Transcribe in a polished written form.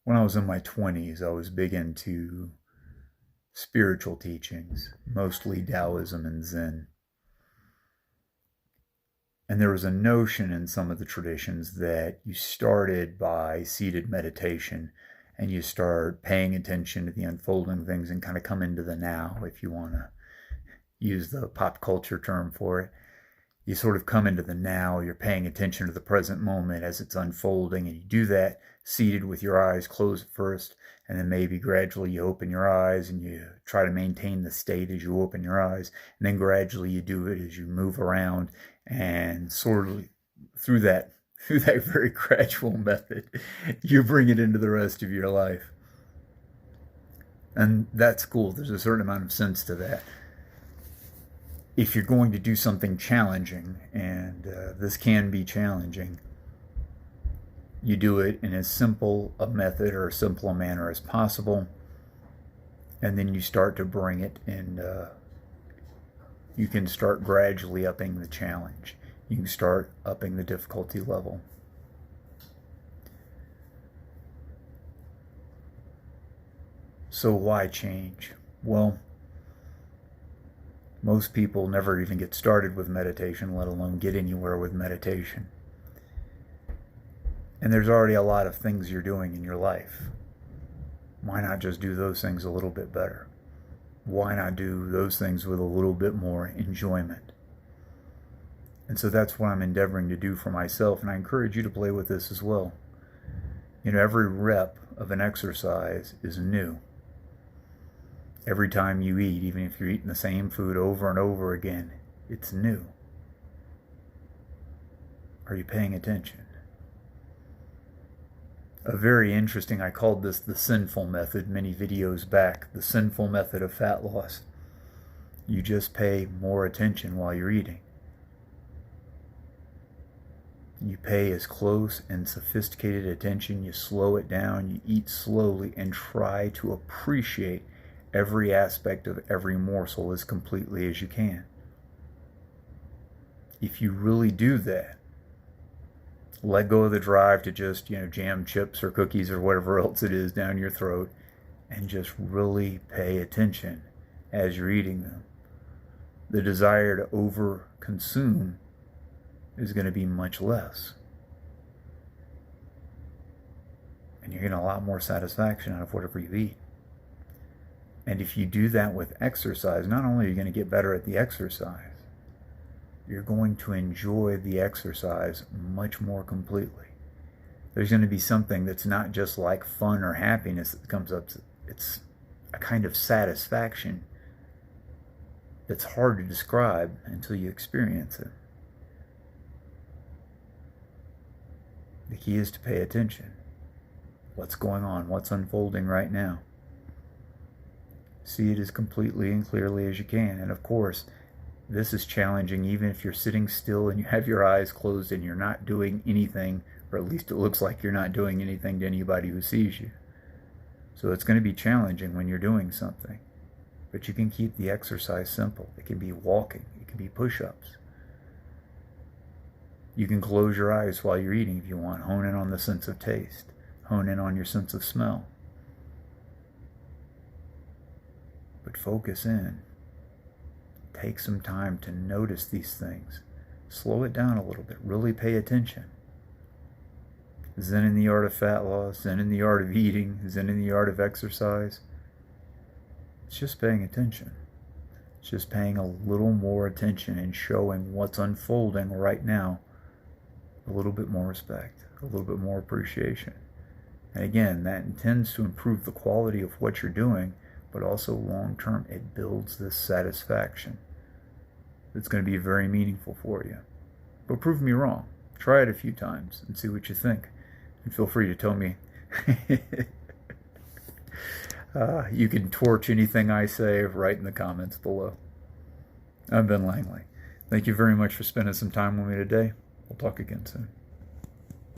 When I was in my 20s, I was big into spiritual teachings, mostly Taoism and Zen. And there was a notion in some of the traditions that you started by seated meditation and you start paying attention to the unfolding things and kind of come into the now, if you want to use the pop culture term for it. You sort of come into the now, you're paying attention to the present moment as it's unfolding, and you do that seated with your eyes closed first, and then maybe gradually you open your eyes and you try to maintain the state as you open your eyes, and then gradually you do it as you move around, and sort of through that very gradual method, you bring it into the rest of your life. And that's cool. There's a certain amount of sense to that. If you're going to do something challenging, and this can be challenging, you do it in as simple a method or as simple a manner as possible, and then you start to bring it in. You can start gradually upping the challenge. You can start upping the difficulty level. So why change? Well, most people never even get started with meditation, let alone get anywhere with meditation. And there's already a lot of things you're doing in your life. Why not just do those things a little bit better? Why not do those things with a little bit more enjoyment? And so that's what I'm endeavoring to do for myself, and I encourage you to play with this as well. Every rep of an exercise is new. Every time you eat, even if you're eating the same food over and over again, it's new. Are you paying attention? A very interesting, I called this the sinful method many videos back, the sinful method of fat loss. You just pay more attention while you're eating. You pay as close and sophisticated attention, you slow it down, you eat slowly, and try to appreciate every aspect of every morsel as completely as you can. If you really do that, let go of the drive to just, jam chips or cookies or whatever else it is down your throat, and just really pay attention as you're eating them. The desire to over-consume is going to be much less. And you're getting a lot more satisfaction out of whatever you eat. And if you do that with exercise, not only are you going to get better at the exercise, you're going to enjoy the exercise much more completely. There's going to be something that's not just like fun or happiness that comes up. It's a kind of satisfaction that's hard to describe until you experience it. The key is to pay attention. What's going on? What's unfolding right now? See it as completely and clearly as you can. And of course, this is challenging even if you're sitting still and you have your eyes closed and you're not doing anything, or at least it looks like you're not doing anything to anybody who sees you. So it's going to be challenging when you're doing something. But you can keep the exercise simple. It can be walking. It can be push-ups. You can close your eyes while you're eating if you want. Hone in on the sense of taste. Hone in on your sense of smell. But focus in. Take some time to notice these things. Slow it down a little bit. Really pay attention. Zen in the art of fat loss, Zen in the art of eating, Zen in the art of exercise. It's just paying attention. It's just paying a little more attention and showing what's unfolding right now a little bit more respect, a little bit more appreciation. And again, that intends to improve the quality of what you're doing, but also long term, it builds this satisfaction that's going to be very meaningful for you. But prove me wrong. Try it a few times and see what you think. And feel free to tell me. You can torch anything I say right in the comments below. I've been Langley. Thank you very much for spending some time with me today. We'll talk again soon.